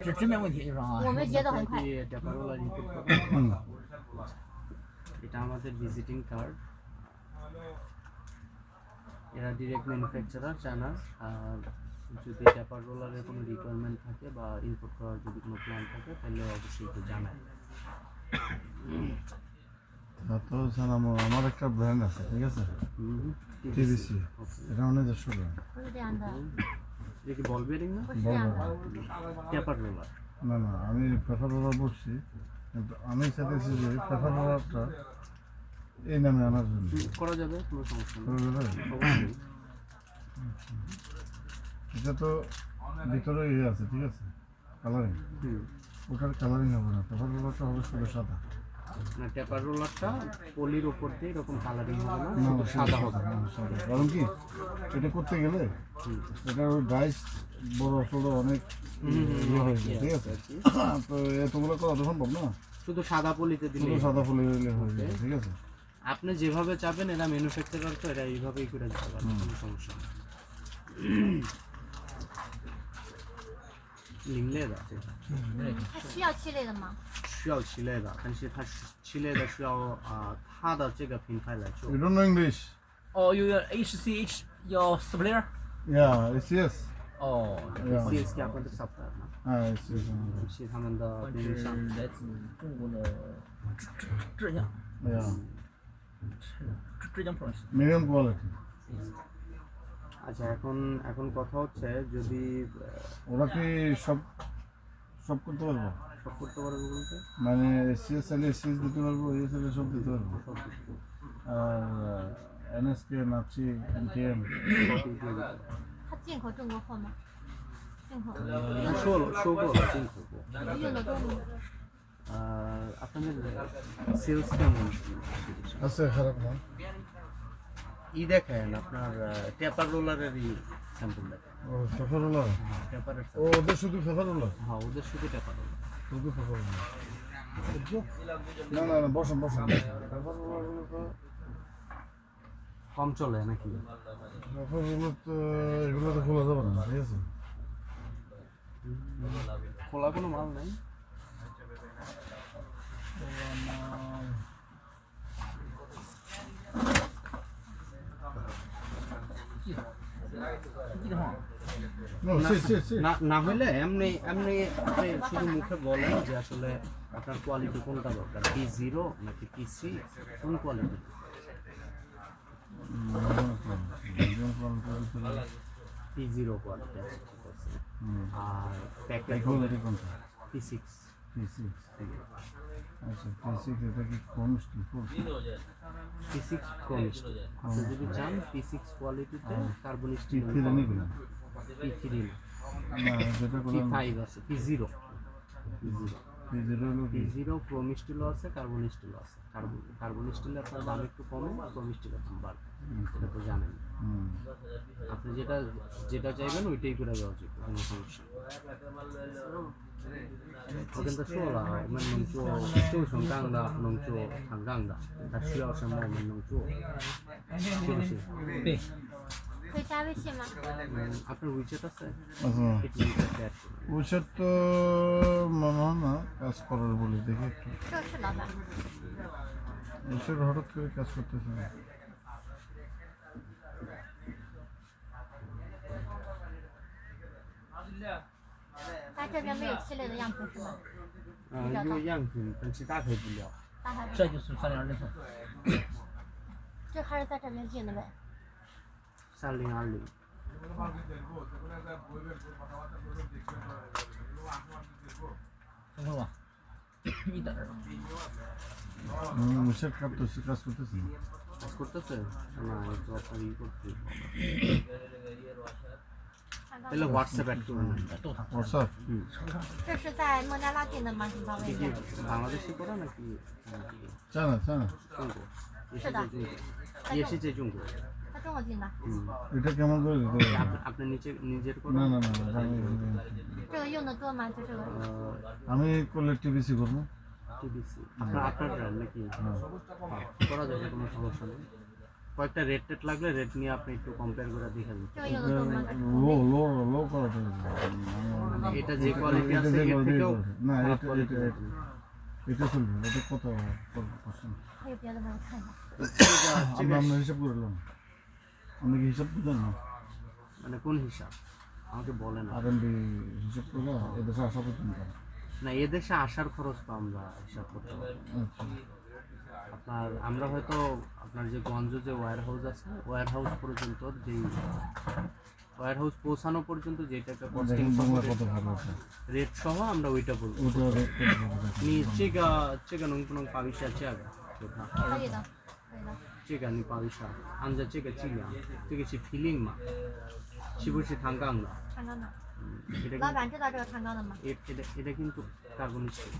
是直面问题是吧？我们接得很快。এটা আমাদের visiting card. এরা direct manufacturer China. আর যদি ট্যাপার রোলারের কোনো রিকোয়ারমেন্ট থাকে বা ইম্পোর্ট করার যদি কোনো প্ল্যান থাকে তাহলে অবশ্যই একটু জানায়। তো স্যার আমার একটা ব্র্যান্ড আছে, ঠিক আছে, টিভিসি, এটা অনেক দেড়শো ব্র্যান্ড। এটা কি বল বেয়ারিং না? ট্যাপার রোলার না না, আমি পেপার রোলার বলছি, কিন্তু আমি চাইতেছি যে পেপার রোলারটা এই নামে আনার জন্য। করা যাবে, কোনো সমস্যা নেই। অবশ্যই। এটা তো ভিতরে ইয়ে আছে, ঠিক আছে, কালারিং। ওটার কালারিং হবে না, পেপার রোলারটা হবে শুধু সাদা। না, ট্যাপার রোলারটা পলির উপর দিয়ে এরকম কালারিং হবে না, শুধু সাদা হবে। কারণ কি এটা করতে গেলে এটা ডাইস বড় ছোট অনেক ইয়ে হয়ে যায়, ঠিক আছে। তো এতগুলো করা তো সম্ভব না, শুধু সাদা পলিতে দিলে, সাদা পলি হয়ে যায়, ঠিক আছে। আপনি যেভাবে চাবেন, এরা ম্যানুফ্যাকচারার তো এরা এইভাবেই করে দিতে পারবে, কোনো সমস্যা নেই।零类的这个，它需要漆类的吗？需要漆类的，但是它漆类的是要它的这个品牌来做。You don't know English? Oh, you HCH your supplier? Yeah, it's yes. 哦， Yeah. CSK আপনাদের সাপ্লায়ার না? it's yes. 是他们的供应商。是来自中国的浙江， Yeah. 浙江 province。 Medium quality. আচ্ছা, এখন কথা হচ্ছে, যদি ওরা কি সব সব করতে পারবো? সব করতে পারবে বলতে মানে এসিএস চাইলে এসিএস দিতে পারবো, ইয়ে চাইলে সব দিতে পারবো। সব কিছু আর এনএসকে, নাচি, এনটিএম।它进口中国货吗？进口。他说过了进口过。用的多吗？আপনাদের সেলস কেমন? আছে, খারাপ না। দেখেন আপনার ট্যাপার রোলারেরই স্যাম্পল দেখেন। ও পেপার রোলার, ট্যাপারের ও ওদের শুধু পেপার রোলার? হ্যাঁ, ওদের শুধু ট্যাপার রোলার। শুধু পেপার রোলার। না না না, বসেন বসেন। পেপার রোলারগুলো তো কম চলে নাকি? পেপার রোলার তো এগুলো তো খোলা যাবে না, ঠিক আছে। খোলা কোনো মাল নেই। না হলে এমনি এমনি আপনি শুধু মুখে বলেন যে আসলে আপনার কোয়ালিটি কোনটা দরকার, P0 নাকি P6, কোন কোয়ালিটি? P0 কোয়ালিটি আছে, ঠিক আছে। আর প্যাকেট P6। আচ্ছা, P6 এটা কি কোন স্টিল? P6 Chrome still. আপনি যদি চান P6 কোয়ালিটিতে কার্বন স্টিল, P3 নেই না? P3 না, যেটা করলাম P5 আছে, P0 P0 হলো কি? P0 ক্রোম স্টিলও আছে, কার্বন স্টিলও আছে। কার্বন স্টিলে আপনার দাম একটু কমে, ক্রোম স্টিলে দাম বাড়বে, এটা তো জানেন। আপনি যেটা চাইবেন ওইটাই করে দেওয়া উচিত, কোনো সমস্যা নেই।我跟他说了，我们能做旧成钢的，能做厂钢的，他需要什么我们能做，是不是？对，可以加微信吗？আপনার উইচেট আছে? আচ্ছা, একটু উইচেট অ্যাড করুন। ওইসব তো মনে হয় না কাজ করার বলে, দেখি একটু।这是老板。ওইসব হঠাৎ করে কাজ করতেছে না।它这边没有漆类的样品是吗？有样品，但是大配不了。大海这就是3020份。这还是在这边进的呗。3020。等会儿吧，一等儿。ওইসব কাজ করতেছে না। কাজ করতেছে না, একটু আপনার করতে তাহলে হোয়াটসঅ্যাপ অ্যাড করুন। হোয়াটসঅ্যাপ?这是在孟加拉进的吗？是কি কি বাংলাদেশে করা নাকি চায়না? 中国？是的，也是在中国。他中国进的。এটা কেমন করে দিতে হবে? আপনি নিজের না করা? না না,这个用的多吗？就这个。আমি করলে টিভিসি করবো। টিভিসি আপনার ব্র্যান্ড নাকি? করা যাবে, কোনো সমস্যা নেই। কয়েকটা রেট টেট লাগলে রেট নিয়ে আপনি একটু কম্পেয়ার করে দেখে দিন। 这个有的懂吗？ লো করাতে এটা যে কোয়ালিটি এটা আছে যে এর quality থেকেও আছে। না খারাপ এটা quality এটা আছে। এটা চলবে এটা কত পার্সেন্ট 还有别的没有看的。 আমরা আমরা হিসাব করলাম আপনি কি হিসাব বুঝেন না মানে কোন হিসাব আমাকে বলেন না। আরএমবি হিসাব করলে এদেশে আসা পর্যন্ত না এদেশে আসার খরচ তো আমরা হিসাব করতে পারি না। আচ্ছা আপনার আমরা হয়তো আপনার যে গঞ্জ যে ওয়্যার হাউস আছে ওয়্যার হাউস পর্যন্ত যেই ওয়্যার হাউস পৌঁছানো পর্যন্ত যেটা একটা কস্টিং দেখেন বাংলা কত ভালো আছে রেট সহ আমরা ওইটা বলবো। ওটা রেট কত ভালো আছে 你这个能不能报一下价格？给他，可以的，可以的。这个你报一下，按照这个计量，这个是 filling 嘛，是不是弹钢的？탄钢的，এটা老板知道这个탄钢的吗？ এটা কিন্তু carbon steel,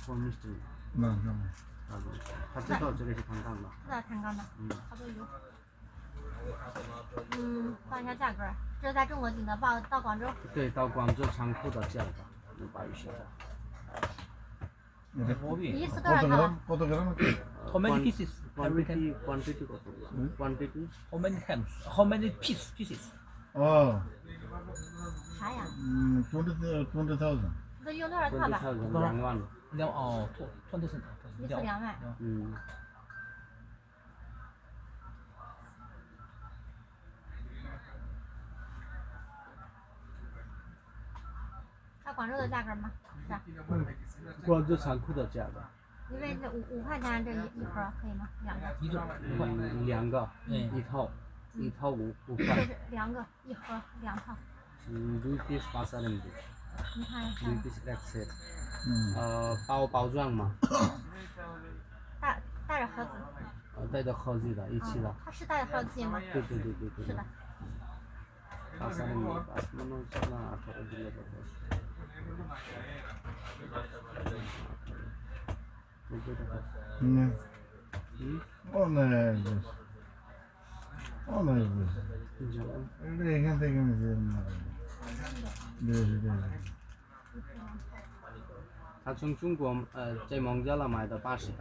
form steel 那那 carbon স্টিল।他知道这个是弹钢的。知道탄钢的，嗯，差不多有。报一下价格，这是在中国进的，到广州。对，到广州仓库的价格，你报一下。 এটা 你一次多 কত 少套 গ্রাম？কত gram How many pieces every time? Quantity কতগুলো? Quantity How many times? How many pieces? 哦啥呀？ 20,000这用多少套吧？ 2万。 20 cents. 一次2万。嗯，到广州的价格吗？是啊。广州仓库的价格。 因为这5块钱这一盒可以吗？两个。一对儿5块。两个，嗯一套5这块。是两个，一盒2套。 2 piece 8,000你看2看， piece X set。 包装嘛，带着盒子。带着盒子的，一起的。它是带着盒子进吗？对对对对对。是的。 8,000 মনে হচ্ছে না 18 দিলে কত আসে? 90 টাকা। হুম হুম? অনেক বেশি অনেক বেশি যেমন এটা এখান থেকে আমি যে বেশি বেশি 他从中国在孟加拉买的80的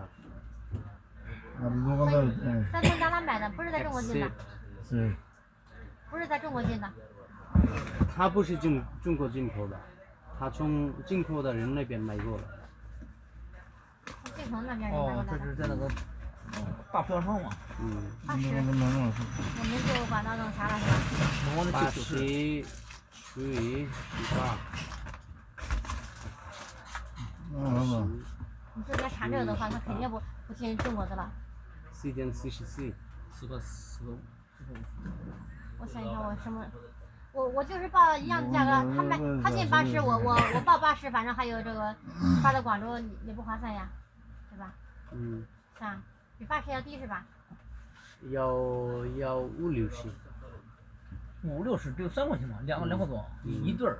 আর দোকানদার 在孟加拉买的，不是在中国进的， সে 不是在中国进的。他不是中国进口的，他从进口的人那边买过的。从进口那边人买过哦，来的。这是在那个大票上嘛， 80， 能能 我们就管它弄啥了是吧？我忘了记住是。 80除以18， হ্যাঁ 你这边查这个的话，那肯定不进中国的了。 4减44， 4个5。我想一想，我什么？我就是报一样的价格，他进80，我报80，反正还有这个发到广州也不划算呀，对吧？是啊，比80要低是吧？要560， 5、60只有3块钱嘛，两块多，一对儿。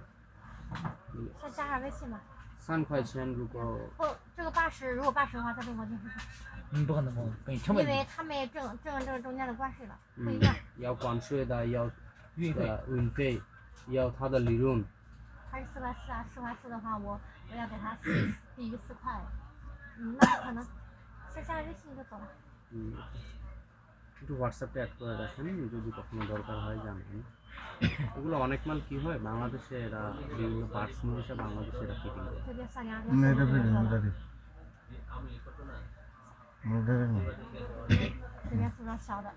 再加上微信吧。 3块钱如果不，这个80，如果80的话，在中国进是不？不可能，跟成本因为他们也挣中间的关税了，不一样。要关税的，要运费。运费，要它的利润。还是4块4啊？4块4的话，我要给他低于4块，那不可能。先加上微信就走了。একটু হোয়াটসঅ্যাপে অ্যাড করে রাখেন যদি কখনো দরকার হয় জানেন এগুলো অনেক মাল কি হয় বাংলাদেশে এরা বিভিন্ন পার্টস নিয়ে এসে বাংলাদেশে এরা ফিটিং করে 这边算2 না এটা ফিরে ওটা দি ওটা দি 这边塑料小的，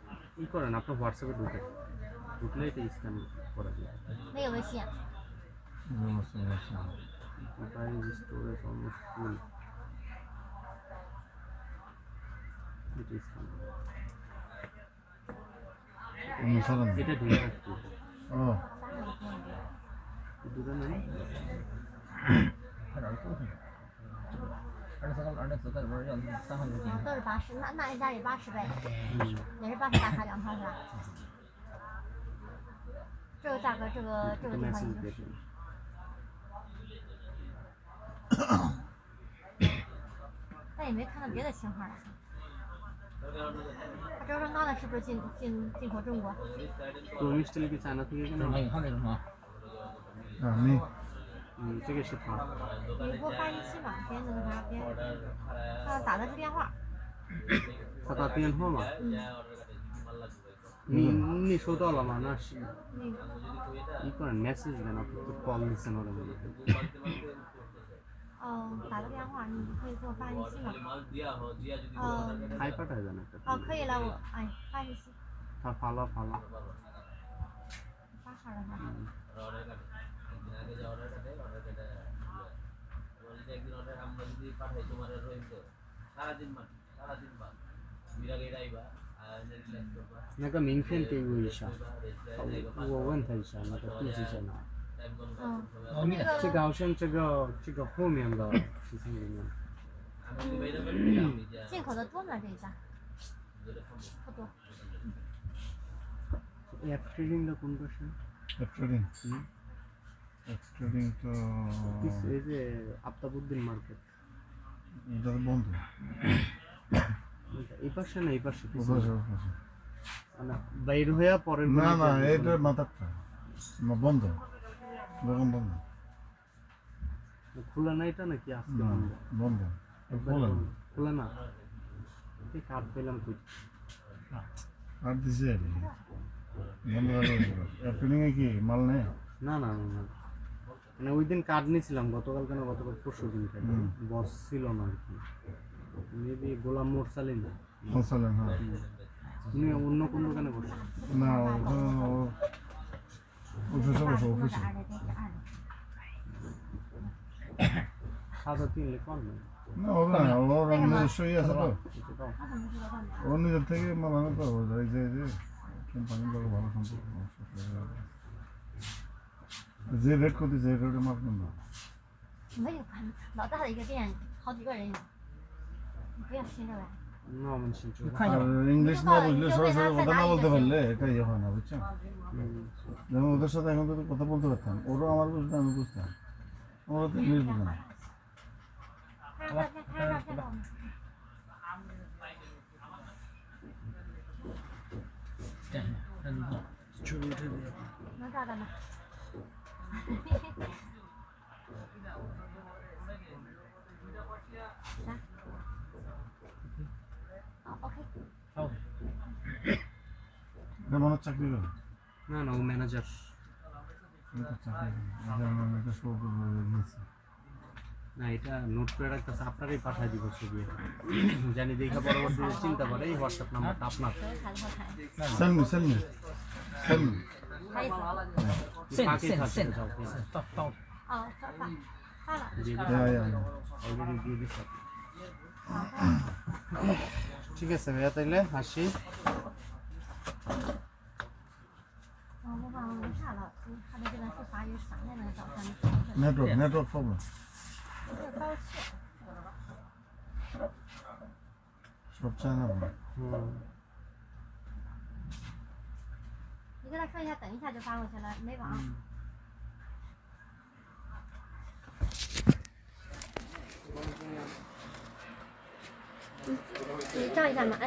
ই করেন আপনার হোয়াটসঅ্যাপে ঢুকলে এটা স্ক্যান করা যায় 没有微信。 প্রাইস স্টোরেজ অলমোস্ট ফুল এটা স্ক্যান সালাম এটা ঢুকে রাখতে ও দূরে নেই 快点儿沟通。24个里边要3号就进。都是80，那一家也80呗，也是80大卡2套是吧？这个价格，这个地方已 মেসেজ 经是， দেখেন但也没看到别的型号了。它周生钢的是不是进口中国？ তো মিস্টেল কি চায়না থেকে কেন 你看这什么？ আমি 这个是他你给我发信息嘛，别那个啥，别，他打的是电话。他打电话嘛你收到了吗？那是那个一个人 message 在那call listen 了没？打个电话，你可以给我发信息吗？还发来的那个。可以了，我发信息。他发了。发好了哈。那个明天给我一下，我问他一下那个地址在哪。那个这个好像这个后面的事情里面。进口的多吗？这一家？不多。F trading的কোন পাশে? F trading তো এই যে আফতাবউদ্দিন মার্কেট এটা তো বন্ধ। এই পাশে না এই পাশে ওপাশে মানে বাইর হয়ে পরের না না এটা মাথাটা বন্ধ, দোকান বন্ধ। খোলা না এটা নাকি আজকে না বন্ধ, খোলা না। খোলা না এই কার্ড পেলাম কই আর দিছে বন্ধ হয়ে গেছে। F trading এ কি মাল নেই? না মানে ওই দিন কার্ড নিয়েছিলাম গতকাল পরশু দিন বস ছিল না আর কি মেবি গোলাম মোরসালিন মশালা হ্যাঁ। তুমি অন্য কোন দোকানে বসো না অফিসে বসে অফিসে। সাদা তিনলে কম নেই না হবে না, ওর নিজস্বই আছে তো, এটা দাও। ওর নিজের থেকে মাল আনে তো। এই যে কোম্পানির লোক ভালো সম্পর্ক, যে রেট করতে যে রেটে মাল কিনবো।没有关，老大的一个店，好几个人有，你不要听着来。না আমি শুনছি你看一下 আর ইংলিশ না বুঝলে সরাসরি কথা না বলতে পারলে এটা ইয়ে হয় না, বুঝছেন? যেমন ওদের সাথে এখন তো কথা বলতে পারতাম, ওরাও আমার বুঝতো আমি বুঝতাম, ওরা তো ইংলিশ বুঝে না।拍张照片，拍张照片给我们。这样真的能照到吗？啥？OK。好 এটা মনে হচ্ছে চাকরি করে, না ও ম্যানেজার এটা চাকরি করে, এটা শো করবো গিয়েছে। না এটা নোট করে রাখতেছে আপনারই পাঠিয়ে দিব ছবি জানি দেখা পরবর্তীতে চিন্তা করে এই হোয়াটসঅ্যাপ নাম্বারটা আপনার 谁才好看？ Send me啥意思？ পাকে থাকছে 发发了。 অলরেডি দিয়ে দিচ্ছে ঠিক আছে ভাইয়া তাইলে আসি 我忘了问啥了，他的这个是啥有啥的那个照片？ নেটওয়ার্ক প্রবলেম, 这个高兴。 সব চায় না।你跟他说一下，等一下就发过去了，没网。你照一下嘛，哎。